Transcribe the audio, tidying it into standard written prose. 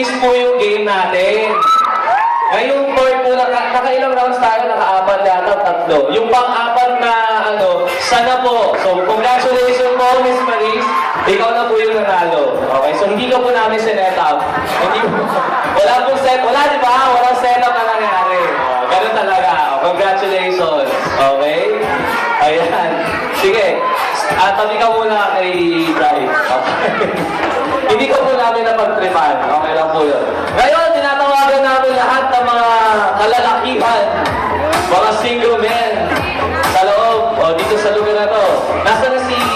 days po yung game natin. Ngayong court po, nakailang rounds tayo, naka-apat yata, tatlo. Yung pang-apat na, sana po. So, congratulations po, Miss Maris. Ikaw na po yung nanalo. Okay, so hindi ka po namin sinet up. Hindi po, wala pong set, wala di ba? Walang setup na nangyari. Ganun talaga. Congratulations. Okay? Ayan. Sige. Tabi ka muna kay Brian. Okay. Hindi ka po namin napagtripan. Okay lang po yun.